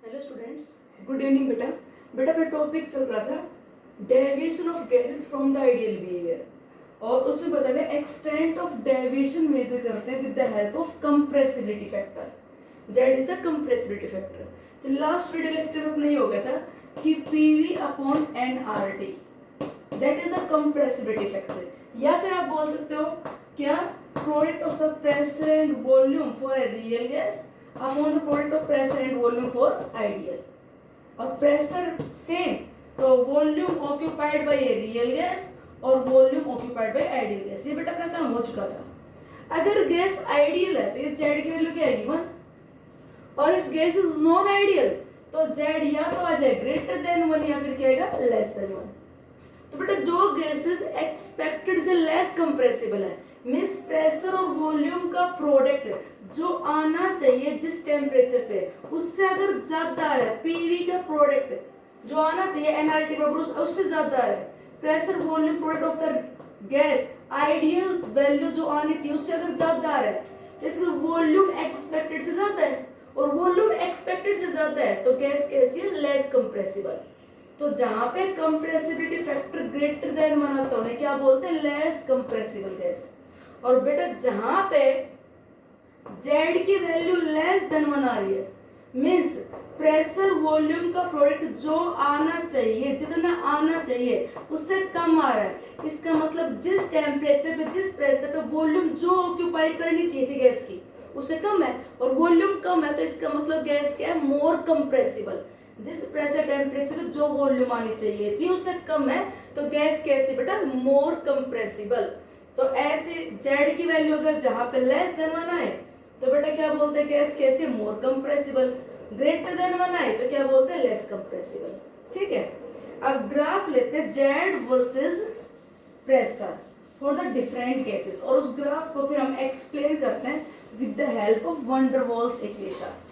Hello students, good evening बेटा। बेटा अपना टॉपिक चल रहा था deviation of gases from the ideal behaviour और उसमें बताया था एक्सटेंट ऑफ डेविएशन मेजर करते हैं with the help of compressibility factor. Z is the compressibility factor. तो लास्ट वीडियो लेक्चर में अपना ये हो गया था कि PV upon N R T that is the compressibility factor, या फिर आप बोल सकते हो क्या product of the pressure and volume for a real gas upon the product of pressure and volume for ideal. और प्रेशर सेम तो volume occupied by A real gas और volume occupied bye ideal gas. ये बेटा अपना काम हो चुका था। अगर गैस आइडियल है तो ये जेड की वैल्यू क्या आएगी 1, और if gas is non ideal तो जेड या तो आ जाए ग्रेटर देन 1 या फिर क्या आएगा लेस देन 1। तो बेटा जो गैसेस एक्सपेक्टेड से लेस कंप्रेसिबल है मींस प्रेशर और वॉल्यूम का प्रोडक्ट जो आना चाहिए जिस टेम्परेचर पे उससे अगर ज्यादा आ रहा है, पीवी का प्रोडक्ट जो आना चाहिए एनआरटी बराबर उससे ज्यादा आ रहा है, pressure volume product of the gas ideal value जो आनी चाहिए उससे अगर ज्यादा आ रहा है तो इसका वॉल्यूम एक्सपेक्टेड से ज्यादा है और वॉल्यूम एक्सपेक्टेड से ज्यादा है तो गैस कैसी है लेस कंप्रेसिबल। तो जहां पे कंप्रेसिबिलिटी फैक्टर ग्रेटर देन 1 आता है क्या बोलते हैं लेस कंप्रेसिबल गैस। और बेटा जहां पे Z की वैल्यू लेस देन 1 आ रही है मींस प्रेशर वॉल्यूम का प्रोडक्ट जो आना चाहिए जितना आना चाहिए उससे कम आ रहा है, इसका मतलब जिस टेम्परेचर पे जिस प्रेशर पे वॉल्यूम जो ऑक्यूपाई करनी चाहिए थी गैस की उससे कम है और वॉल्यूम कम है तो इसका मतलब गैस क्या है मोर कंप्रेसिबल। जिस प्रेशर टेम्परेचर पे जो वॉल्यूम आनी चाहिए थी उससे कम है तो गैस कैसी बेटा मोर कंप्रेसिबल। तो ऐसे जेड की वैल्यू अगर जहां पे लेस देन 1 आए तो बेटा क्या बोलते हैं गैस कैसे मोर कंप्रेसिबल, ग्रेटर देन 1 आए तो क्या बोलते हैं लेस कंप्रेसिबल। ठीक है, अब ग्राफ लेते हैं Z versus pressure for the different cases और उस ग्राफ को फिर हम एक्सप्लेन करते हैं with the help of van der Waals equation.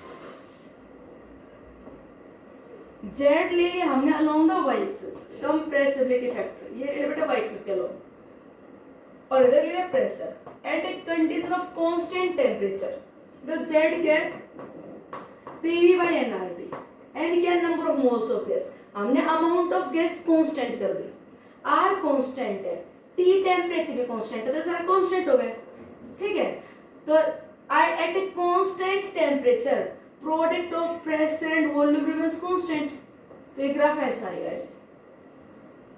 Z ले लिया हमने along the Y axis compressibility factor, ये ले बेटा वाई एक्सिस के अलोंग, और इधर ले लिया pressure at a condition of constant temperature. तो जेड क्या है पीवी बाय एनआरटी, एन क्या है number of moles of gas, हमने अमाउंट ऑफ गैस कांस्टेंट कर दी, आर कांस्टेंट है, टी टेम्परेचर भी कांस्टेंट है तो सारा कांस्टेंट हो गया। ठीक है, तो at a constant temperature product of pressure and volume remains constant. तो ये ग्राफ ऐसा आएगा, ऐसे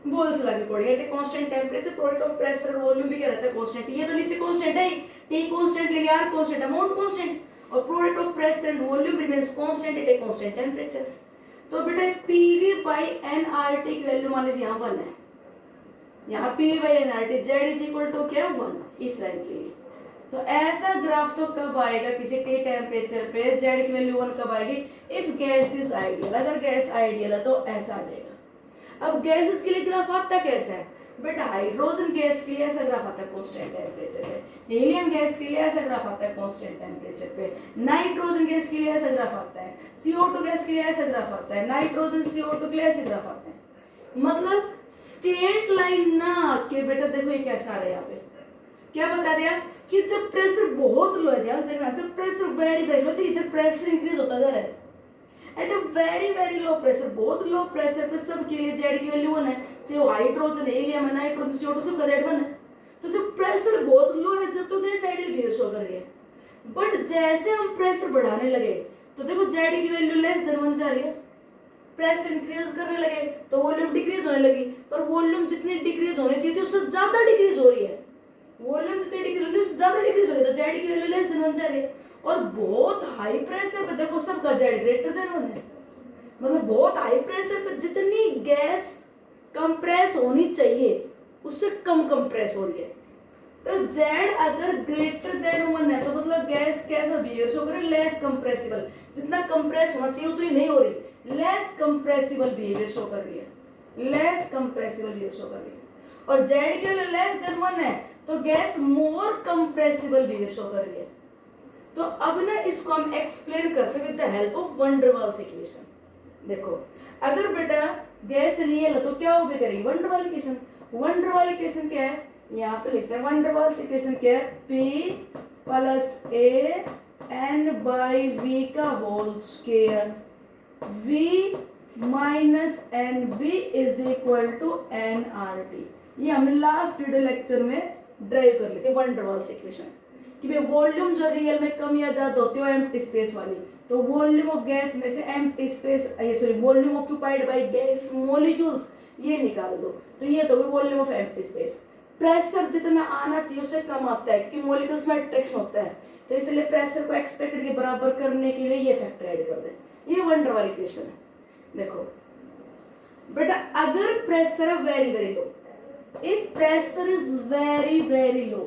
बोल्स लगे पड़ेगा eight a constant temperature product of pressure और वॉल्यूम भी क्या रहता है कांस्टेंट। ये तो नीचे कांस्टेंट है, टी कांस्टेंट ले लिया, आर कांस्टेंट, अमाउंट कांस्टेंट और product of pressure and volume remains constant at a constant temperature. तो बेटा पीवी बाय एनआरटी की वैल्यू मान लीजिए यहाँ 1 है, यहाँ PV by NRT Z is equal to क्या 1 इस लाइन के लिए। तो ऐसा ग्राफ तो कब आएगा किसी टी टेम्परेचर पे जेड की वैल्यू 1 कब आएगी इफ गैस इज आइडियल। अगर गैस आइडियल है तो ऐसा आ जाएगा। अब गैसेस के लिए ग्राफ आता कैसा है बेटा, हाइड्रोजन गैस के लिए ऐसा ग्राफ आता है कांस्टेंट टेम्परेचर पे, हीलियम गैस के लिए ऐसा ग्राफ आता है कांस्टेंट टेम्परेचर पे, नाइट्रोजन गैस के लिए ऐसा ग्राफ आता है, CO2 गैस के लिए ऐसा ग्राफ आता है, नाइट्रोजन CO2 के लिए ऐसा ग्राफ आता है। मतलब स्ट्रेट लाइन ना आके बेटा देखो ये कैसा आ रहा है, यहाँ पे क्या बता दिया कि जब प्रेशर बहुत लो है, ध्यान से देखना, जब प्रेशर वेरी वेरी लो तो इधर प्रेशर इंक्रीज होता जा रहा है at a very very low pressure, बहुत लो प्रेशर पे सब के लिए जेड की वैल्यू 1 है, चाहे वो हाइड्रोजन हीलियम है नाइट्रोजन CO2 सबका जेड 1 है। तो जब प्रेशर बहुत लो है जब तो गैस आइडियल बिहेव शो कर रही है, बट जैसे हम प्रेशर बढ़ाने लगे तो देखो जेड की वैल्यू लेस देन 1 जा रही है, प्रेशर इंक्रीज करने लगे तो वॉल्यूम डिक्रीज होने लगी, पर वॉल्यूम जितनी डिक्रीज होनी चाहिए थी उससे ज्यादा डिक्रीज हो रही है, वॉल्यूम जितनी डिक्रीज होती है उससे ज्यादा डिक्रीज हो रही है तो जेड की वैल्यू लेस देन 1 जा रही है। और बहुत हाई प्रेशर पे देखो सबका जेड ग्रेटर देन 1 है, मतलब बहुत हाई प्रेशर पे जितनी गैस कंप्रेस होनी चाहिए उससे कम कंप्रेस हो रही है। तो जेड अगर ग्रेटर देन 1 है तो मतलब गैस कैसा बिहेव शो कर रही है लेस कंप्रेसिबल, जितना कंप्रेस होना चाहिए उतनी नहीं हो रही, लेस कंप्रेसिबल बिहेवियर शो कर रही है, लेस कंप्रेसिबल बिहेवियर शो कर रही है। और जेड की वैल्यू लेस देन 1 है तो गैस मोर कंप्रेसिबल बिहेवियर शो कर रही है। तो अब ना इसको हम एक्सप्लेन करते हैं with the help of van der Waals equation. देखो अगर बेटा गैस रियल है तो क्या हो करेगी van der Waals equation. Van der Waals equation क्या है यहाँ पे लिखते हैं, वैन डर वाल्स इक्वेशन क्या है P plus A N by V का whole square V minus N B is equal to N R T. ये हमने लास्ट वीडियो लेक्चर में ड्राइव कर ली थी वन डर वाल्स इक्वेशन कि भाई वॉल्यूम जो रियल में कम या ज्यादा होती है एम्प्टी स्पेस वाली, तो वॉल्यूम ऑफ गैस में से एम्प्टी स्पेस ये sorry volume occupied by gas molecules ये निकाल दो, तो ये तो volume of empty space. Pressure जितना आना चाहिए उससे कम आता है क्योंकि मॉलिक्यूल्स में अट्रैक्शन होता है, तो इसलिए प्रेशर को एक्सपेक्टेड के बराबर करने के लिए ये फैक्टर ऐड कर दें। ये वन डर वाली इक्वेशन है। देखो बेटा, अगर प्रेशर है very very low, if pressure is very very low,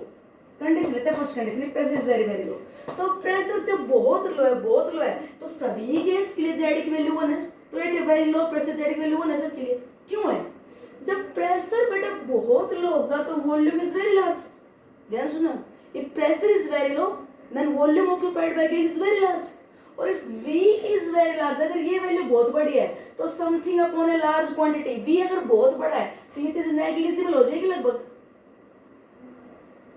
condition लेते हैं first condition, pressure is very very low, तो प्रेशर जब बहुत लो है तो सभी गैस के लिए जेड की वैल्यू 1 है, तो it very low pressure Z की वैल्यू 1 है सबके लिए। क्यों है? जब प्रेशर बेटा बहुत लो होगा तो वॉल्यूम इज वेरी लार्ज। ध्यान सुना, if pressure is very low then volume occupied by gas is very large, और if V is very large, अगर ये वैल्यू बहुत बड़ी है तो something upon a large quantity, V अगर बहुत बड़ा है तो ये चीज नेग्लिजिबल हो जाएगी लगभग।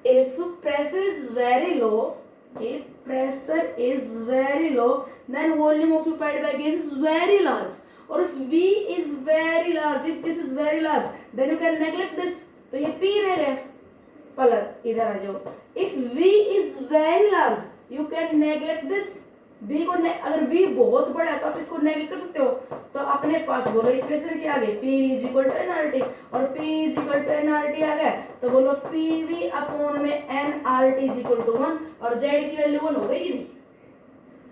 If pressure is very low, if pressure is very low then volume occupied by gas is very large, or if V is very large, if this is very large then you can neglect this, तो ये P रह गया। पलट इधर आ जाओ, if V is very large you can neglect this, V को अगर V बहुत बड़ा है तो आप इसको नेगलेक्ट कर सकते हो, तो अपने पास बोलो इक्वेशन क्या आ गई, PV is equal to NRT, और P is equal to NRT आ गया तो बोलो PV अपॉन में NRT is equal to 1, और Z की वैल्यू 1 हो गई कि नहीं?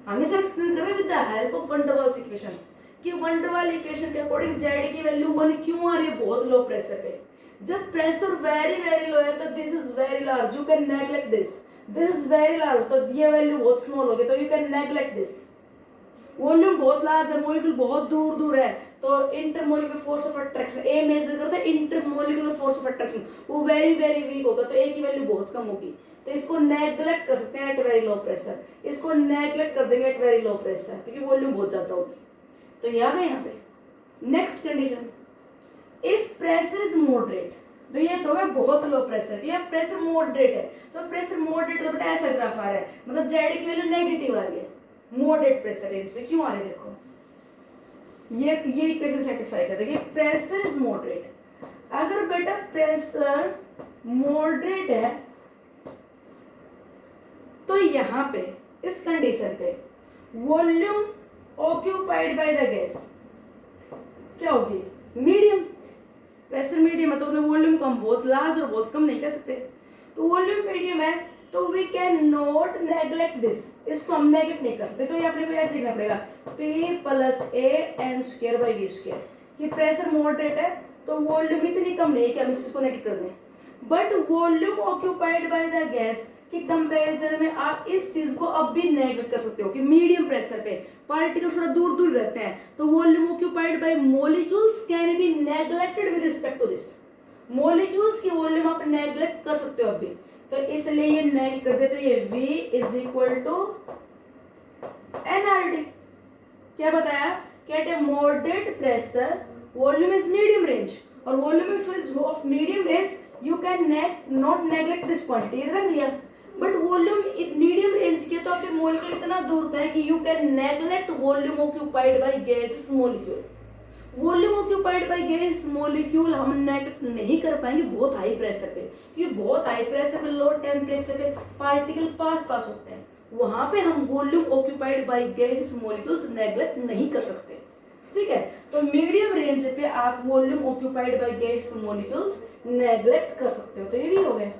हम इसको एक्सप्लेन कर रहे हैं with the help of van der Waals equation कि वन डर वाल इक्वेशन के अकॉर्डिंग Z की वैल्यू 1 क्यों आ रही है बहुत लो प्रेशर पे। जब प्रेशर वेरी वेरी लो है तो this is very large, you can neglect this, this is very large तो ये वैल्यू बहुत स्मॉल हो गई तो you can neglect this. Volume बहुत लार्ज है, मॉलिक्यूल बहुत दूर दूर है, तो intermolecular force of attraction a measure करते हैं, इंटरमॉलिक्यूलर फोर्स ऑफ अट्रैक्शन वो वेरी वेरी वीक होगा, तो ए की वैल्यू बहुत कम होगी, तो इसको नेगलेक्ट कर सकते हैं एट वेरी लो प्रेशर, इसको नेगलेक्ट कर देंगे एट वेरी लो प्रेशर क्योंकि वॉल्यूम बहुत ज्यादा होगी। तो ये आ गए यहाँ पे। Next condition, if pressure is moderate, तो ये तो है बहुत लो प्रेशर, ये प्रेशर मॉडरेट है, तो प्रेशर मॉडरेट तो बेटा ऐसा ग्राफ आ रहा है, मतलब जेड की वैल्यू नेगेटिव आ रही है मॉडरेट प्रेशर रेंज पे। क्यों आ रही है देखो, ये इक्वेशन सेटिस्फाई कर देगी, प्रेशर इज मॉडरेट। अगर बेटा प्रेशर मॉडरेट है तो यहाँ पे इस कंडीशन पे volume occupied by the gas क्या होगी, मीडियम। प्रेशर मीडियम है तो मतलब वॉल्यूम कम, बहुत लार्ज और बहुत कम नहीं कह सकते, तो वॉल्यूम मीडियम है तो we can not neglect this, इसको हम नेग्लेक्ट नहीं कर सकते, तो ये अपने को ऐसे लिखना पड़ेगा P plus a N square by V square, कि प्रेशर मॉडरेट है तो वॉल्यूम इतनी कम नहीं है कि हम इसको नेग्लेक्ट कर दें, but volume occupied by the gas कि कंपैरिजन में आप इस चीज को अब भी नेगलेक्ट कर सकते हो कि मीडियम प्रेशर पे पार्टिकल थोड़ा दूर दूर रहते हैं, तो volume occupied by molecules can be neglected with respect to this, molecules की वॉल्यूम आप नेगलेक्ट कर सकते हो अभी, तो इसलिए ये नेगलेक्ट कर दे, तो ये V is equal to NRT। क्या बताया कि at a moderate pressure volume is medium range, और volume is of medium range you can not neglect this quantity, इधर रख लिया, बट वॉल्यूम मीडियम रेंज के तो आपके मॉलिक्यूल इतना दूर है कि you can neglect volume occupied by gas molecule. Volume occupied by gas molecule हम नेगलेक्ट नहीं कर पाएंगे बहुत हाई प्रेशर पे, क्योंकि बहुत हाई प्रेशर पे लो टेम्परेचर पे पार्टिकल पास होते हैं, वहां पे हम volume occupied by gas molecules neglect नहीं कर सकते। ठीक है, तो मीडियम रेंज पे आप volume occupied by gas molecules neglect कर सकते हो, तो ये भी हो गया।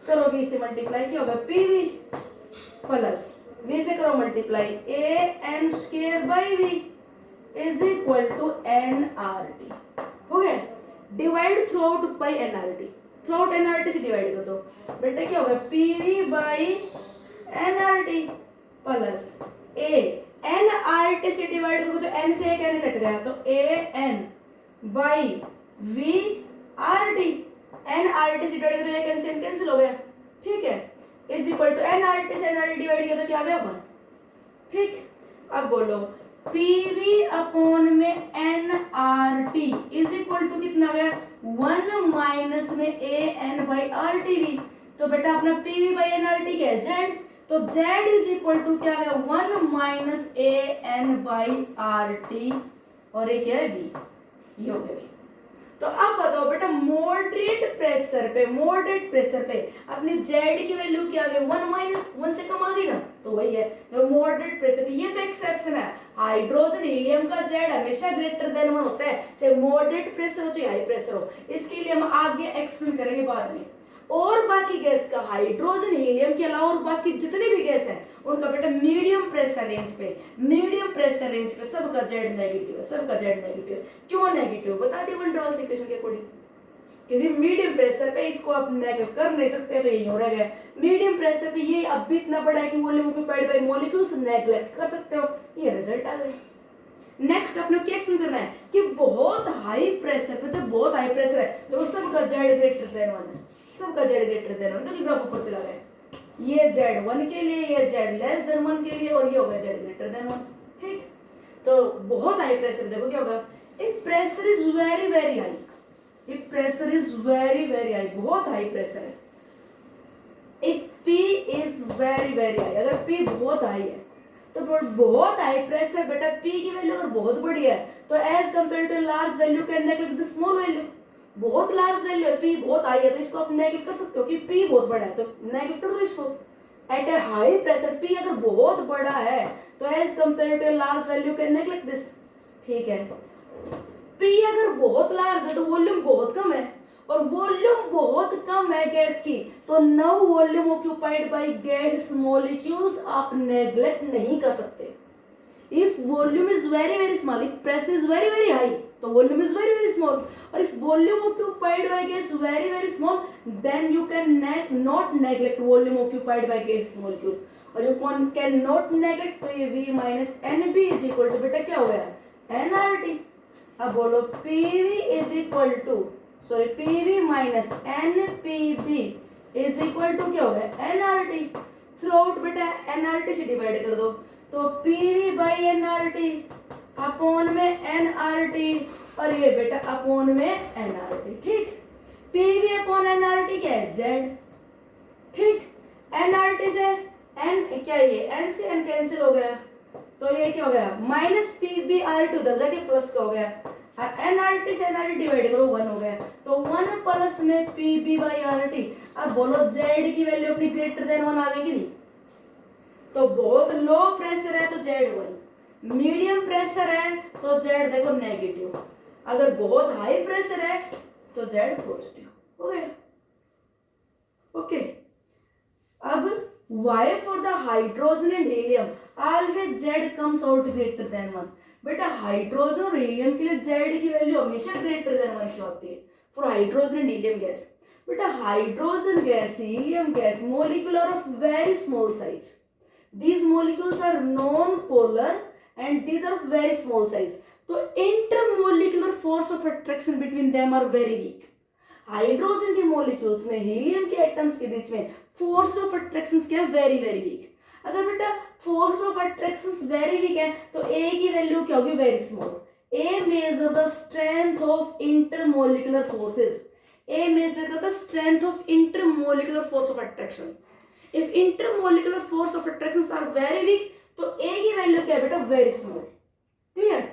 करो V से मल्टीप्लाई, क्या होगा PV प्लस V से करो multiply AN square by V is equal to NRT, हो गया। Divide throughout by NRT, throughout NRT से डिवाइड कर दो, बेटा क्या होगा PV by NRT plus NRT से डिवाइड करोगे तो N से एक N कट गया, तो AN बाई VRT, NRT से डिवाइड करो एक N से कैंसिल हो गया, ठीक है, इज इक्वल टू NRT से NRT डिवाइड किया तो क्या आ गया 1। ठीक, अब बोलो PV अपॉन में NRT इज इक्वल टू कितना आ गया 1 माइनस में AN बाई RTV, तो बेटा अपना PV बाई NRT क्या है Z, तो Z इज इक्वल टू क्या है 1 माइनस AN/RT और ये क्या है V, ये हो गया V। तो अब बताओ बेटा मॉडरेट प्रेशर पे अपनी Z की वैल्यू क्या आ गई 1 माइनस 1 से कम आ गई ना, तो वही है तो मॉडरेट प्रेशर पे। ये तो एक्सेप्शन है, हाइड्रोजन हीलियम का Z हमेशा ग्रेटर देन 1 होता है, चाहे मॉडरेट प्रेशर हो चाहे हाई प्रेशर हो। इसके लिए हम आगे एक्सप्लेन करेंगे बाद में। और बाकी गैस का हाइड्रोजन हीलियम के अलावा और बाकी जितने भी गैस हैं उनका बेटा मीडियम प्रेशर रेंज पे सबका जेड नेगेटिव है, सबका जेड नेगेटिव है। क्यों नेगेटिव बता दिया वन डबल इक्वेशन के अकॉर्डिंग, क्योंकि मीडियम प्रेशर पे इसको आप नेगेटिव कर नहीं सकते, तो यही हो रहा है। मीडियम प्रेशर पे ये अब भी इतना बड़ा है कि volume occupied by molecules neglect कर सकते हो, ये रिजल्ट आ गया। नेक्स्ट अपने क्या एक्सप्लेन करना है कि बहुत हाई प्रेशर पे, जब बहुत हाई प्रेशर है तो सबका जेड ग्रेटर देन 1 है, सबका जेड ग्रेटर देन 1, तो ग्राफ ऊपर चला गया। ये Z1 के लिए, ये Z लेस देन 1 के लिए, और ये होगा Z ग्रेटर देन 1। ठीक, तो बहुत हाई प्रेशर देखो क्या होगा, if pressure is very very high, if pressure is very very high, बहुत हाई प्रेशर है। If P is very very high, अगर P बहुत हाई है तो बहुत हाई प्रेशर बेटा P की वैल्यू अगर बहुत बड़ी है तो as compare to large value can neglect the small value. बहुत लार्ज वैल्यू है, P बहुत हाई है, तो इसको आप नेगलेक्ट कर सकते हो कि P बहुत बड़ा है, तो नेगलेक्ट कर दो इसको। At a high pressure P अगर बहुत बड़ा है तो as compare to large value can neglect this. ठीक है, P अगर बहुत लार्ज है तो वॉल्यूम बहुत कम है, और वॉल्यूम बहुत कम है गैस की, तो no volume occupied by gas molecules आप नेगलेक्ट नहीं कर सकते। If volume is very very small, if pressure is very very high तो volume is very very small, और if volume occupied by gas very very small then you can not neglect volume occupied by gas molecule, और you can not neglect, तो ये V minus NB is equal to बेटा क्या हो गया nRT। अब बोलो PV is equal to PV minus NPB is equal to क्या हो गया nRT। थ्रू आउट बेटा nRT से डिवाइड कर दो, तो PV बाई nRT अपॉन में nRT, और ये बेटा अपॉन में nRT। ठीक, PV अपॉन nRT क्या है Z। ठीक, nRT से n क्या ये n से n कैंसिल हो गया, तो ये क्या हो गया माइनस PBR2 उधर जाके प्लस का हो गया, nRT से nRT डिवाइड करो 1 हो गया, तो 1 प्लस में PB बाई RT। अब बोलो Z की वैल्यू अपनी ग्रेटर देन 1 आ गई कि नहीं, तो बहुत लो प्रेशर है तो Z1, मीडियम प्रेशर है तो Z देखो नेगेटिव, अगर बहुत हाई प्रेशर है तो Z पॉजिटिव हो गया। ओके, अब why for the hydrogen and helium always Z comes out greater than 1। बेटा हाइड्रोजन और हीलियम के लिए Z की वैल्यू हमेशा ग्रेटर देन 1 क्यों होती है for hydrogen and helium gas. बेटा hydrogen gas, helium gas molecule are of very small size, these molecules are non-polar and these are of very small size, तो intermolecular force of attraction between them are very weak। Hydrogen के molecules में helium के atoms के बीच में force of attraction क्या है very very weak. अगर बेटा force of attraction very weak है तो ए की वैल्यू क्या होगी very small. A measure the strength of intermolecular forces, a measure करता है strength of intermolecular force of attraction. If intermolecular force of attraction are very weak तो a की value क्या है बेटा very small. Clear,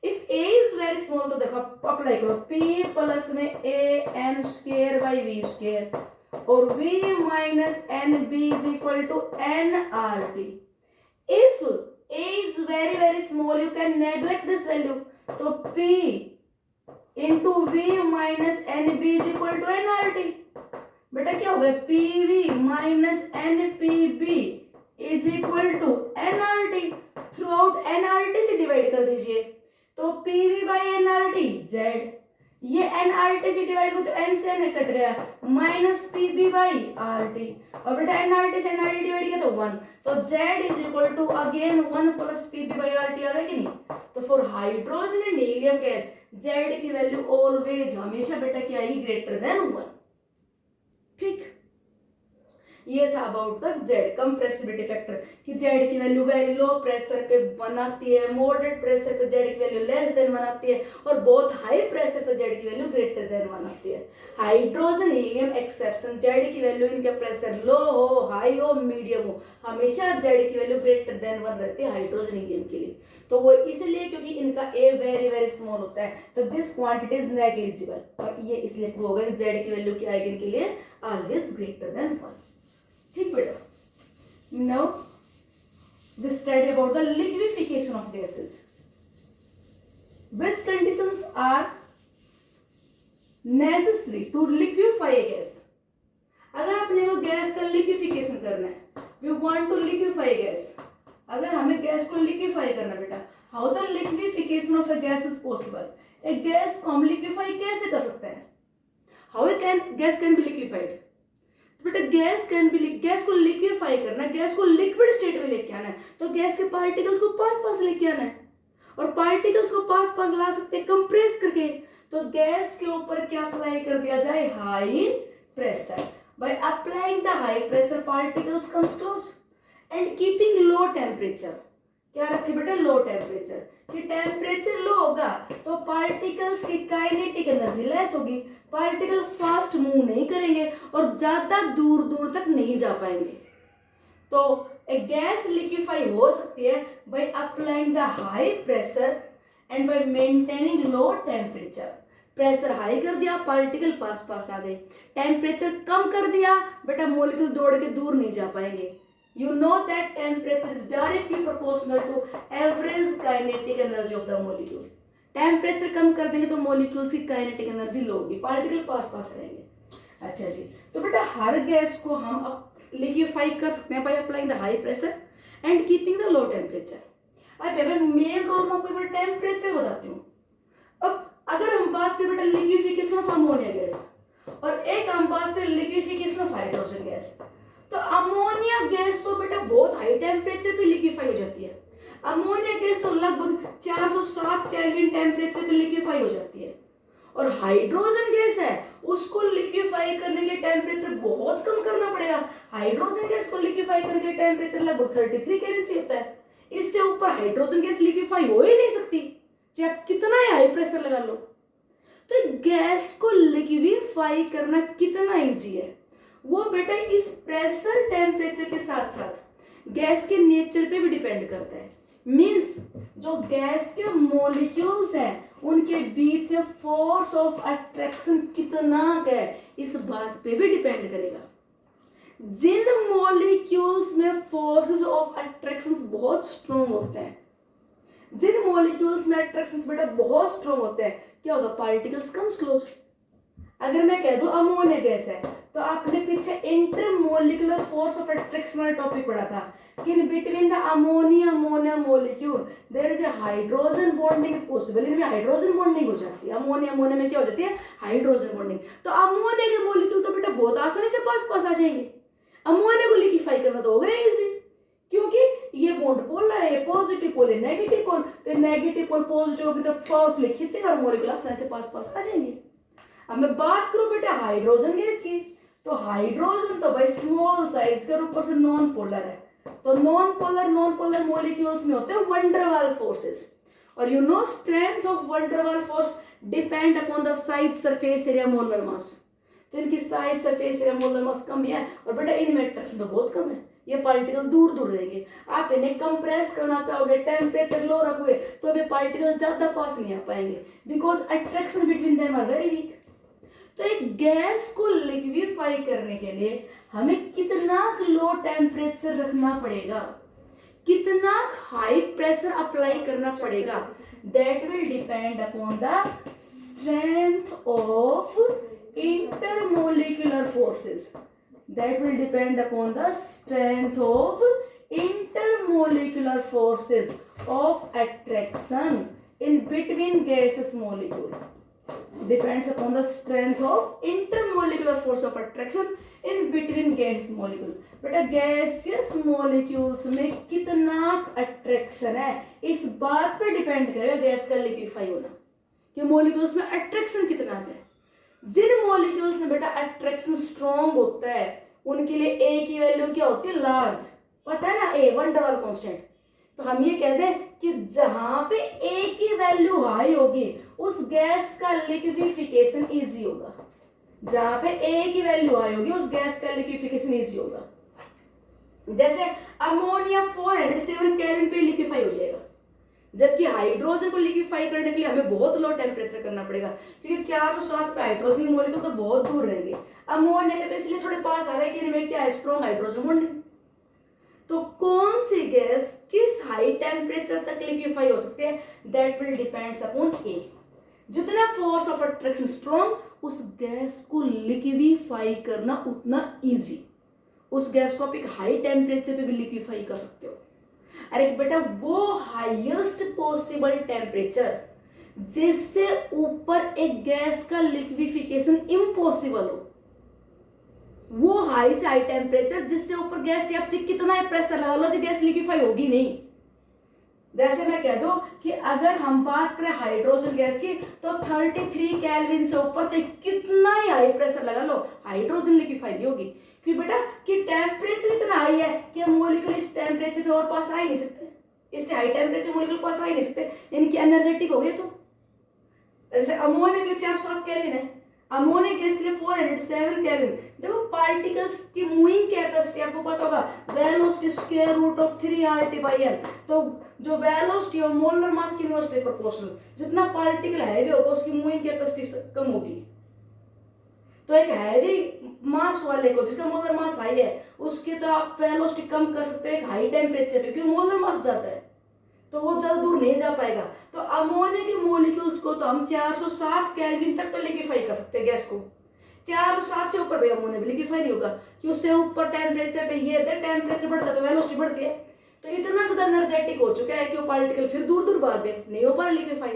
if a is very small तो देखो apply करो p प्लस में an square by v square और v minus nb is equal to nRT। If a is very very small you can neglect this value, तो p into v minus nb is equal to nRT। बेटा क्या हो गया pv minus npb is equal to nRT। Throughout nRT से divide कर दीजिए, तो PV by nRT Z, ये nRT से डिवाइड करो तो n से n कट गया माइनस PB बाई RT, और बेटा nRT से nRT डिवाइड किया तो 1, तो Z is equal to again 1 plus PB by RT आ गया कि नहीं। तो for hydrogen and helium gas Z की वैल्यू ऑलवेज हमेशा बेटा क्या आएगी ग्रेटर देन 1। ठीक, ये था about the Z compressibility factor कि जेड की वैल्यू वेरी लो प्रेशर पे 1 आती है, मॉडरेट प्रेशर पे जेड की वैल्यू लेस देन 1 आती है और बहुत हाई प्रेशर पे जेड की वैल्यू ग्रेटर देन 1 आती है। हाइड्रोजन हीलियम एक्सेप्शन, जेड की वैल्यू इनका प्रेशर लो हो, हाई हो, मीडियम हो, हमेशा जेड की वैल्यू ग्रेटर देन 1 रहती है हाइड्रोजन हीलियम के लिए। तो वो इसलिए क्योंकि इनका ए वेरी वेरी स्मॉल होता है, तो दिस क्वांटिटी इज नेग्लिजिबल, और ये इसलिए प्रूव होगा कि जेड की वैल्यू क्या आएगी इनके लिए ऑलवेज ग्रेटर देन 1। ठीक बेटा, now we study about the liquefaction of gases. Which conditions are necessary to liquefy a gas. अगर अपने को गैस का लिक्विफिकेशन करना है, we want to liquefy gas, अगर हमें गैस को लिक्विफाई करना बेटा, how the liquefaction of a gas is possible. एक गैस को हम लिक्विफाई कैसे कर सकते हैं, how gas can be liquefied. बेटा गैस को लिक्विफाई करना, गैस को लिक्विड स्टेट में लेके आना है, तो गैस के पार्टिकल्स को पास पास लेके आना है, और पार्टिकल्स को पास पास ला सकते हैं कंप्रेस करके। तो गैस के ऊपर क्या अप्लाई कर दिया जाए, high pressure. By applying the high pressure particles comes close and keeping low temperature. क्या रखे बेटा, लो टेम्परेचर, कि टेम्परेचर लो होगा तो पार्टिकल्स की काइनेटिक एनर्जी लेस होगी, पार्टिकल फास्ट मूव नहीं करेंगे और ज्यादा दूर दूर तक नहीं जा पाएंगे। तो एक गैस लिक्विफाई हो सकती है by applying the high pressure and bye maintaining low temperature. Pressure high कर दिया, पार्टिकल पास पास आ गए, टेम्परेचर कम कर दिया, बेटा मॉलिक्यूल दौड़ के दूर नहीं जा पाएंगे। You know that temperature is directly proportional to average kinetic energy of the molecule. Temperature कम कर देंगे तो मॉलिक्यूल्स की काइनेटिक एनर्जी लो होगी, पार्टिकल पास पास रहेंगे। अच्छा जी, तो बेटा हर गैस को हम लिक्विफाई कर सकते हैं by applying the high pressure and keeping the low temperature. अब बेटा मेन रोल में आपको टेम्परेचर बताती हूँ। अब अगर हम बात करें बेटा लिक्विफिकेशन ऑफ अमोनिया गैस, और एक हम बात करें लिक्विफिकेशन ऑफ हाइड्रोजन गैस, तो अमोनिया गैस तो बेटा बहुत हाई टेम्परेचर पे लिक्विफाई हो जाती है। अमोनिया गैस तो लगभग 407 केल्विन टेम्परेचर पे लिक्विफाई हो जाती है, और हाइड्रोजन गैस है उसको लिक्विफाई करने के लिए टेम्परेचर बहुत कम करना पड़ेगा। हाइड्रोजन गैस को लिक्विफाई करने के लिए टेम्परेचर लगभग 33 केल्विन चाहिए होता है। इससे ऊपर हाइड्रोजन गैस लिक्विफाई हो ही नहीं सकती, चाहे आप कितना ही हाई प्रेशर लगा लो। तो गैस को लिक्विफाई करना कितना इजी है, वो बेटा इस प्रेशर टेम्परेचर के साथ साथ गैस के नेचर पे भी डिपेंड करता है। मींस जो गैस के मॉलिक्यूल्स हैं उनके बीच में फोर्स ऑफ अट्रैक्शन कितना है इस बात पे भी डिपेंड करेगा। जिन मॉलिक्यूल्स में फोर्स ऑफ अट्रैक्शन बहुत स्ट्रॉन्ग होते हैं, जिन मॉलिक्यूल्स में अट्रैक्शन बेटा बहुत स्ट्रॉन्ग होते हैं, क्या होगा, पार्टिकल्स कम्स क्लोज। अगर मैं कह दूं अमोनिया गैस है, तो आपने पीछे इंटरमोलिकुलर फोर्स ऑफ अट्रैक्शन वाला टॉपिक पढ़ा था कि in between the ammonia molecule there is a hydrogen bonding is possible. इनमें हाइड्रोजन बॉन्डिंग हो जाती है, अमोनिया में क्या हो जाती है, हाइड्रोजन बॉन्डिंग। तो अमोनिया के मॉलिक्यूल तो बेटा बहुत आसानी से पास पास आ जाएंगे। अमोनिया को लिक्विफाई करना तो होगा इजी, क्योंकि ये बॉन्ड पोलर है, ये पॉजिटिव पोल है, नेगेटिव पोल, तो नेगेटिव पोल पॉजिटिव की तरफ पावरफुली खींचेगा और मॉलिक्यूल आसानी से पास पास आ जाएंगे। अब मैं बात करूं बेटा हाइड्रोजन गैस की, तो हाइड्रोजन तो भाई स्मॉल साइज के ऊपर से नॉन पोलर है, तो नॉन पोलर मॉलिक्यूल्स में होते हैं वैन डर वाल फोर्सेस, और you know strength of van der Waals force depend upon the size surface area molar mass. तो इनकी size surface area molar mass कम है, और बेटा इनमें अट्रैक्शन तो बहुत कम है, ये पार्टिकल दूर दूर रहेंगे। आप इन्हें कंप्रेस करना चाहोगे, टेम्परेचर लो रखोगे, तो ये पार्टिकल ज्यादा पास नहीं आ पाएंगे, because attraction between them are very weak. तो एक गैस को लिक्विफाई करने के लिए हमें कितना लो टेम्परेचर रखना पड़ेगा, कितना हाई प्रेशर अप्लाई करना पड़ेगा, that will depend upon the strength of intermolecular forces, that will depend upon the strength of intermolecular forces of attraction in between gaseous molecule, depends upon the strength of intermolecular force of attraction in between gas molecule। बेटा gaseous molecules में कितना attraction है इस बात पर depend करेगा gas का liquefy होना, कि molecules में attraction कितना है। जिन मॉलिक्यूल्स में बेटा अट्रैक्शन स्ट्रॉन्ग होता है उनके लिए ए की वैल्यू क्या होती है, लार्ज, पता है ना, ए वन डबल कांस्टेंट। तो हम ये कहते हैं कि जहां पे ए की वैल्यू हाई होगी उस गैस का लिक्विफिकेशन इजी होगा। जहां पे ए की वैल्यू हाई होगी उस गैस का लिक्विफिकेशन इजी होगा। जैसे अमोनिया 407 केल्विन पे लिक्विफाई हो जाएगा, जबकि हाइड्रोजन को लिक्विफाई करने के लिए हमें बहुत लो टेम्परेचर करना पड़ेगा, क्योंकि 407 पे हाइड्रोजन मॉलिक्यूल तो बहुत दूर रहेंगे। अमोनिया के तो इसलिए थोड़े पास आ गए कि इनमें क्या है, स्ट्रॉन्ग हाइड्रोजन बॉन्डिंग। तो कौन सी गैस किस हाई टेम्परेचर तक लिक्विफाई हो सकती है, दैट विल डिपेंड्स अपॉन ए। जितना फोर्स ऑफ अट्रैक्शन स्ट्रॉन्ग, उस गैस को लिक्विफाई करना उतना इजी। उस गैस को आप एक हाई टेम्परेचर पे भी लिक्विफाई कर सकते हो। अरे बेटा, वो हाईएस्ट पॉसिबल टेम्परेचर जिससे ऊपर एक गैस का लिक्विफिकेशन इम्पॉसिबल हो, वो हाई से हाई टेम्परेचर जिससे ऊपर गैस, आप कितना प्रेशर लगा लो, जो गैस लिक्विफाई होगी नहीं। जैसे मैं कह दूं कि अगर हम बात करें हाइड्रोजन गैस की, तो 33 केल्विन से ऊपर चाहे कितना ही हाई प्रेशर लगा लो, हाइड्रोजन लिक्विफाई नहीं होगी। क्यों बेटा, कि टेम्परेचर इतना हाई है कि मॉलिक्यूल इस टेम्परेचर पे और पास आ ही नहीं सकते, इससे हाई टेम्परेचर मॉलिक्यूल पास आ ही नहीं सकते, यानी कि एनर्जेटिक हो गए। तो जैसे अमोनिया के लिए 407 केल्विन है, अमोनिया गैस के लिए 407 केल्विन। देखो पार्टिकल्स की मूविंग कैपेसिटी आपको पता होगा, velocity square root of 3RT/m। तो जो वेलोसिटी और मोलर मास की इनवर्सली प्रोपोर्शनल, जितना पार्टिकल हैवी होगा उसकी मूविंग कैपेसिटी कम होगी। तो एक हैवी मास वाले को, जिसका मोलर मास हाई है, उसकी तो आप वेलोसिटी कम कर सकते हो एक हाई टेम्परेचर पे, क्योंकि मोलर मास ज्यादा है तो वो ज्यादा दूर नहीं जा पाएगा। तो अमोनिया के मॉलिक्यूल्स को तो हम 407 केल्विन तक तो लिक्विफाई कर सकते हैं गैस को। 407 से ऊपर भी अमोनिया भी लिक्विफाई नहीं होगा, कि उससे ऊपर टेम्परेचर पे ये टेम्परेचर बढ़ता है तो वेलोसिटी बढ़ती है, तो इतना ज्यादा एनर्जेटिक हो चुका है कि वो पार्टिकल फिर दूर दूर भाग गए, नहीं हो पा रहा लिक्विफाई।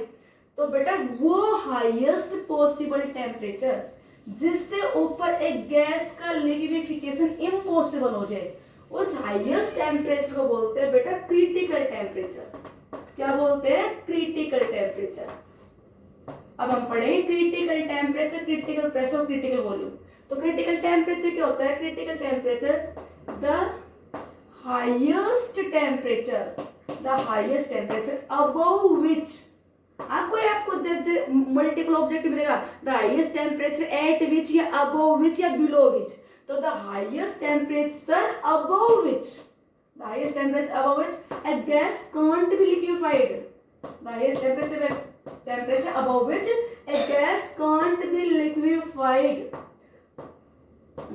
तो बेटा, वो हाईएस्ट पॉसिबल टेम्परेचर जिससे ऊपर एक गैस का लिक्विफिकेशन इम्पॉसिबल हो जाए, उस हाईएस्ट टेम्परेचर को बोलते हैं बेटा क्रिटिकल टेम्परेचर। क्या बोलते हैं, क्रिटिकल टेम्परेचर। अब हम पढ़ेंगे critical temperature, critical pressure, critical volume. तो क्रिटिकल टेम्परेचर क्या होता है, critical temperature the highest temperature above विच, आपको मल्टीपल ऑब्जेक्टिव देगा, द हाईएस्ट टेम्परेचर एट विच या अबव विच या बिलो विच। तो the highest temperature above which, the highest temperature above which a gas can't be liquefied, the highest temperature above which a gas can't be liquefied,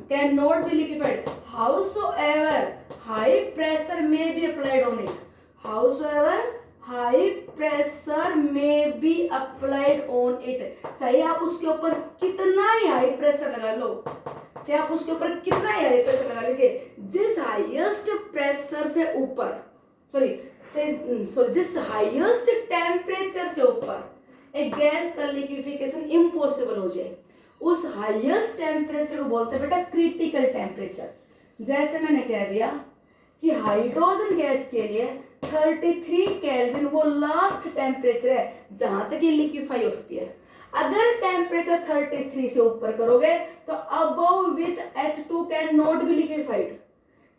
cannot be liquefied, howsoever high pressure may be applied on it, howsoever high pressure may be applied on it। चाहे आप उसके ऊपर कितना ही high pressure लगा लो, चाहे आप उसके ऊपर कितना ही हाई प्रेशर लगा लीजिए, जिस हाईएस्ट प्रेशर से ऊपर जिस हाईएस्ट टेम्परेचर से ऊपर एक गैस का लिक्विफिकेशन इम्पॉसिबल हो जाए, उस हाईएस्ट टेम्परेचर को बोलते हैं बेटा क्रिटिकल टेम्परेचर। जैसे मैंने कह दिया कि हाइड्रोजन गैस के लिए 33 केल्विन वो लास्ट टेम्परेचर है जहां तक ये लिक्विफाई हो सकती है। अगर टेम्परेचर 33 से ऊपर करोगे तो above which H2 can not be liquefied.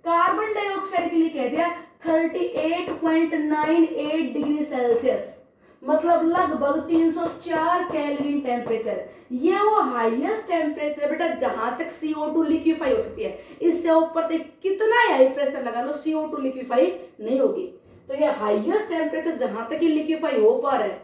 Carbon dioxide के लिए कह दिया 38.98 डिग्री सेल्सियस, मतलब लगभग 304 केल्विन टेम्परेचर। ये वो हाईएस्ट टेम्परेचर बेटा जहां तक CO2 लिक्विफाई हो सकती है। इससे ऊपर चाहे कितना हाई प्रेशर लगा लो, CO2 लिक्विफाई नहीं होगी। तो ये हाईएस्ट टेम्परेचर जहां तक ये लिक्विफाई हो पा रहा है,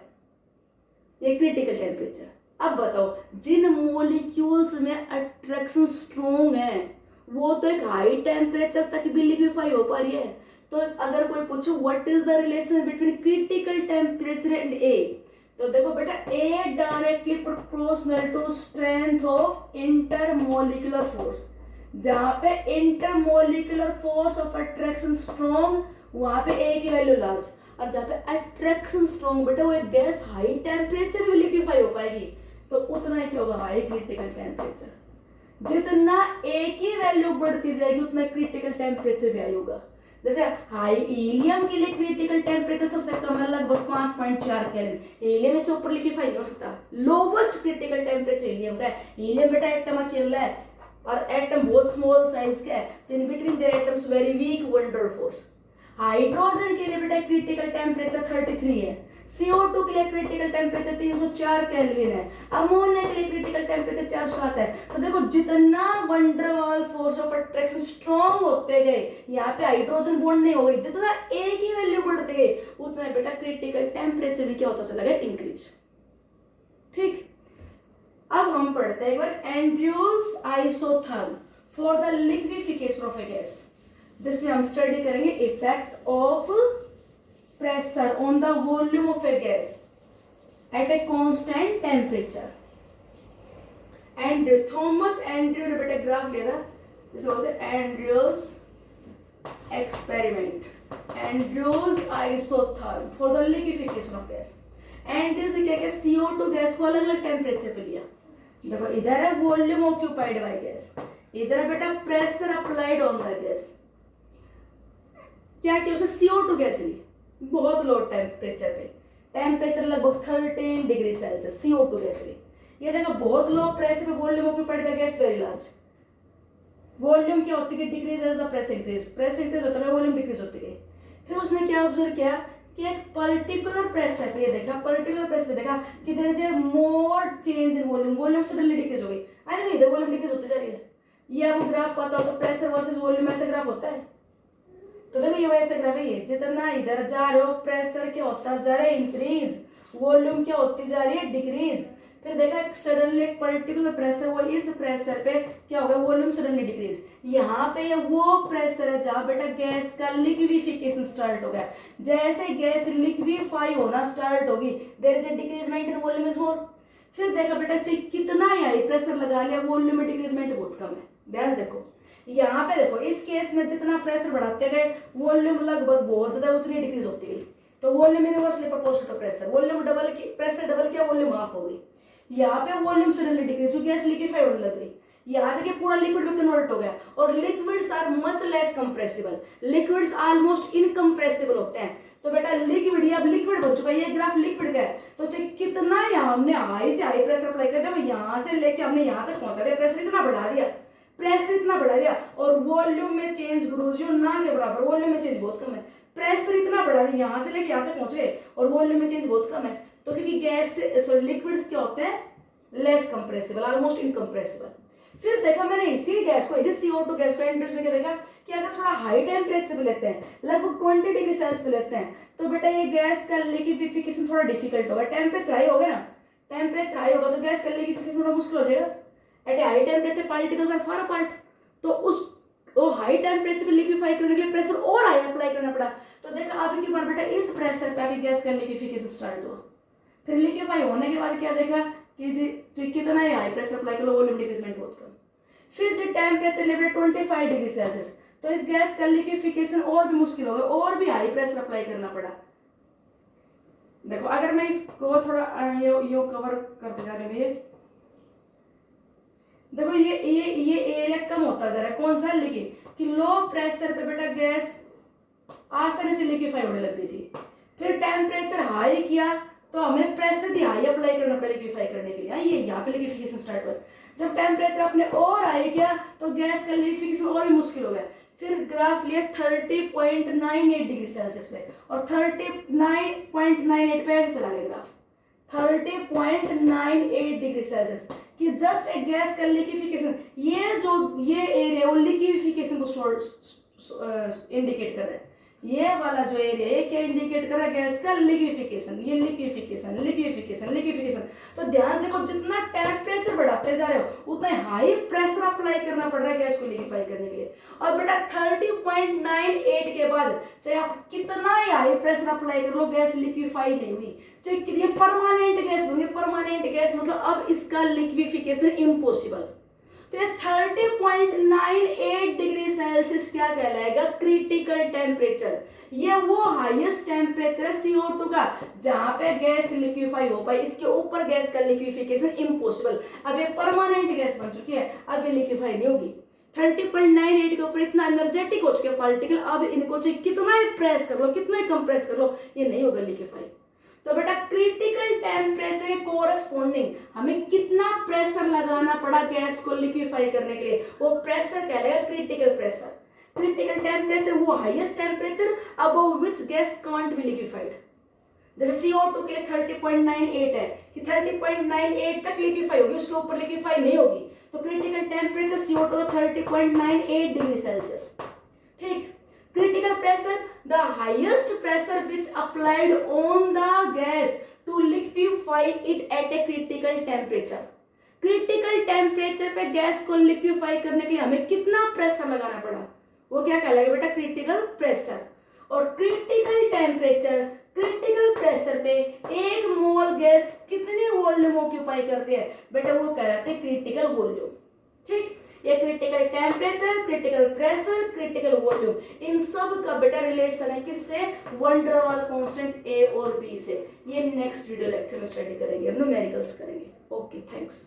ये क्रिटिकल टेम्परेचर। अब बताओ, जिन मॉलिक्यूल्स में अट्रैक्शन स्ट्रॉन्ग है वो तो एक हाई टेम्परेचर तक भी लिक्विफाई हो पा रही है। तो अगर कोई पूछो what is the relation between critical temperature and a, तो देखो बेटा a directly proportional to strength of intermolecular force. जहां पे intermolecular force of attraction strong, वहां पे ए की वैल्यू लार्ज, और जहाँ पे अट्रैक्शन स्ट्रॉन्ग बेटा वो एक गैस हाई टेम्परेचर में लिक्विफाई हो पाएगी, तो उतना ही क्या होगा, हाई क्रिटिकल टेम्परेचर। जितना ए की वैल्यू बढ़ती जाएगी उतना क्रिटिकल टेम्परेचर भी हाई होगा। जैसे हाई हीलियम के लिए क्रिटिकल टेम्परेचर सबसे कम है, लगभग 5.4 केल्विन। हीलियम इससे ऊपर लिक्विफाई नहीं हो सकता। लोवेस्ट क्रिटिकल टेम्परेचर हीलियम का है। हीलियम बेटा एटम अकेला है, और एटम बहुत स्मॉल साइज का है, तो in between their atoms very weak वंडरल force. Hydrogen के लिए बेटा क्रिटिकल टेम्परेचर 33 है, CO2 के लिए क्रिटिकल टेम्परेचर 304 केल्विन है, अमोनिया के लिए क्रिटिकल टेम्परेचर 407 है। तो देखो जितना van der Waals force of attraction strong होते गए, यहाँ पे हाइड्रोजन बॉन्ड नहीं हो गई, जितना ए की वैल्यू बढ़ते गए उतना बेटा क्रिटिकल टेम्परेचर भी क्या होता चला गया, इंक्रीज। ठीक, अब हम पढ़ते हैं एक बार Andrews isotherm for the liquefaction of a gas. जिसमें हम स्टडी करेंगे effect of pressure on the volume of a gas at a constant temperature. And Thomas Andrew ने बेटा ग्राफ लिया था, जिसे बोलते हैं Andrews experiment, Andrews isotherm for the liquefaction of gas. Andrews ने क्या किया, CO2 गैस को अलग अलग टेम्परेचर पे लिया। देखो इधर है वॉल्यूम ऑक्यूपाइड बाय गैस, इधर है बेटा pressure applied on the gas. क्या किया उसने, CO2 गैस ली बहुत लो टेम्परेचर पे, टेम्परेचर लगभग 13 डिग्री सेल्सियस, CO2 गैस ली। ये देखो बहुत लो प्रेशर पे volume occupied by gas very large. Volume क्या होती है, decrease as the pressure increase, pressure increase होता है वॉल्यूम डिक्रीज होती है। फिर उसने क्या ऑब्जर्व किया कि एक पर्टिकुलर प्रेशर पे देखा, पर्टिकुलर प्रेशर पे देखा कि there is a more change in volume, volume suddenly decrease हो गई। आई थिंक इधर वॉल्यूम डिक्रीज होती जा रही है। ये आपको ग्राफ पता हो तो प्रेशर वर्सेस वॉल्यूम ऐसा ग्राफ होता है। तो देखो ये वैसे ग्राफ है, ये जितना इधर जा रहे हो प्रेशर क्या होता जा रहा है, इंक्रीज, वॉल्यूम क्या होती जा रही है, डिक्रीज। फिर देखा सडनली एक पर्टिकुलर प्रेशर, वो इस प्रेशर पे क्या होगा, वॉल्यूम सडनली डिक्रीज। यहाँ पे ये वो प्रेशर है जहाँ बेटा गैस का लिक्विफिकेशन स्टार्ट हो गया। जैसे गैस लिक्विफाई होना स्टार्ट होगी there is a decreasement in volume is more. फिर देखा बेटा कितना ही हाई प्रेशर लगा लिया, वॉल्यूम में डिक्रीजमेंट बहुत कम है। ध्यान से देखो यहाँ पे देखो इस केस में जितना प्रेशर बढ़ाते गए वॉल्यूम लगभग बहुत ज्यादा उतनी डिक्रीज होती गई। तो volume inversely proportional to pressure, volume double की, प्रेशर डबल किया वॉल्यूम हाफ हो गई। यहाँ पे वॉल्यूम सडनली डिक्रीज क्योंकि गैस लिक्विफाई होने लग गई। यहाँ देखिए पूरा लिक्विड में कन्वर्ट हो गया। और liquids are much less compressible, liquids almost incompressible होते हैं। तो बेटा लिक्विड, ये अब लिक्विड बन चुका है, ये ग्राफ लिक्विड का है। तो कितना यहाँ हमने हाई से हाई प्रेशर अप्लाई कर दिया, यहाँ से लेके हमने यहाँ तक पहुंचा दिया, प्रेशर इतना बढ़ा दिया, प्रेशर इतना बढ़ा दिया। और वॉल्यूम में चेंज गुरुजी ना के बराबर, वॉल्यूम में चेंज बहुत कम है, प्रेशर इतना बढ़ा दिया, यहाँ से लेके यहाँ तक पहुंचे और वॉल्यूम में चेंज बहुत कम है। तो क्योंकि गैस सॉरी लिक्विड्स क्या होते हैं, लेस कंप्रेसिबल, ऑलमोस्ट इनकंप्रेसिबल। फिर देखा मैंने इसी गैस को, इसी CO2 गैस को इंटरेस्ट के देखा कि अगर थोड़ा हाई टेम्परेचर पे लेते हैं, लगभग 20 डिग्री सेल्सियस पे लेते हैं, तो बेटा ये गैस का लिक्विफिकेशन थोड़ा डिफिकल्ट होगा। टेम्परेचर हाई होगा ना, टेम्परेचर हाई होगा तो गैस का लिक्विफिकेशन थोड़ा मुश्किल हो जाएगा। At a high temperature particles are far apart, तो उस हाई टेम्परेचर पे लिक्विफाई करने के लिए प्रेशर और हाई अप्लाई करना पड़ा। तो देखा अब की बार बेटा इस प्रेशर पे अभी गैस का लिक्विफिकेशन स्टार्ट हुआ। फिर लिक्विफाई होने के बाद क्या देखा कि जी कितना ही हाई प्रेशर अप्लाई करो वॉल्यूम डिक्रीजमेंट बहुत कम। फिर जो टेम्परेचर लेवल 25 डिग्री सेल्सियस, तो इस गैस का लिक्विफिकेशन और भी मुश्किल हो गया, और भी हाई प्रेशर अप्लाई करना पड़ा। देखो अगर मैं इसको थोड़ा यो कवर करते जा रहे हैं, देखो ये एरिया कम होता जा रहा है। कौन सा, लिक्विड कि लो प्रेशर पे बेटा गैस आसानी से लिक्विफाई होने लग गई थी। फिर टेम्परेचर हाई किया तो हमें प्रेशर भी हाई अप्लाई करना पड़ा लिक्विफाई करने के लिए। ये यहाँ पे लिक्विफिकेशन स्टार्ट हुआ। जब टेम्परेचर आपने और हाई किया तो गैस का लिक्विफिकेशन और भी मुश्किल हो गया। फिर ग्राफ लिया 30.98 डिग्री सेल्सियस पे और 39.98 पे ऐसे चला गया ग्राफ 30.98 डिग्री सेल्सियस कि जस्ट एक गैस का लिक्विफिकेशन, ये एरिया वो लिक्विफिकेशन को इंडिकेट कर रहा है। ये वाला जो एरिया है क्या इंडिकेट कर रहा है, गैस का लिक्विफिकेशन। ये लिक्विफिकेशन। तो ध्यान देखो जितना टेम्परेचर बढ़ाते जा रहे हो उतना हाई प्रेशर अप्लाई करना पड़ रहा है गैस को लिक्विफाई करने के लिए। और बेटा 30.98 के बाद चाहे आप कितना ही हाई प्रेशर अप्लाई कर लो गैस लिक्विफाई नहीं हुई। चाहे ये परमानेंट गैस होंगे, परमानेंट गैस मतलब अब इसका लिक्विफिकेशन इम्पॉसिबल। तो ये 30.98 डिग्री सेल्सियस क्या कहलाएगा, क्रिटिकल टेम्परेचर। ये वो हाईएस्ट टेम्परेचर है CO2 का जहां पे गैस लिक्विफाई हो पाए। इसके ऊपर गैस का लिक्विफिकेशन इम्पॉसिबल। अब ये परमानेंट गैस बन चुकी है, अब ये लिक्विफाई नहीं होगी। 30.98 के ऊपर इतना एनर्जेटिक हो चुके पार्टिकल, अब इनको चाहे कितना ही प्रेस कर लो, कितना ही कंप्रेस कर लो, ये नहीं होगा लिक्विफाई। तो बेटा क्रिटिकल टेम्परेचर के कोरस कॉरस्पॉन्डिंग हमें कितना प्रेशर लगाना पड़ा गैस को लिक्विफाई करने के लिए, वो प्रेशर कहलाएगा क्रिटिकल प्रेशर। क्रिटिकल टेम्परेचर वो highest temperature above which gas can't be liquefied. जैसे CO2 के लिए 30.98 है कि 30.98 तक लिक्विफाई होगी, उसके ऊपर लिक्विफाई नहीं होगी, तो क्रिटिकल टेम्परेचर CO2 का 30.98 डिग्री सेल्सियस। ठीक, critical pressure, the highest pressure which applied on the gas to liquefy it at a critical temperature। critical temperature पे गैस को लिक्विफाई करने के लिए हमें कितना प्रेशर लगाना पड़ा, वो क्या कहलाएगा बेटा, क्रिटिकल प्रेशर। और क्रिटिकल टेम्परेचर, क्रिटिकल प्रेशर पे एक मोल गैस कितने वॉल्यूम ऑक्यूपाई करते हैं बेटा, वो कहलाते हैं क्रिटिकल वॉल्यूम। ठीक, ये critical temperature, critical pressure, critical volume, इन सब का बेटा रिलेशन है किससे, van der Waals constant A और B से। ये नेक्स्ट वीडियो लेक्चर में स्टडी करेंगे, न्यूमेरिकल्स करेंगे। Okay, thanks.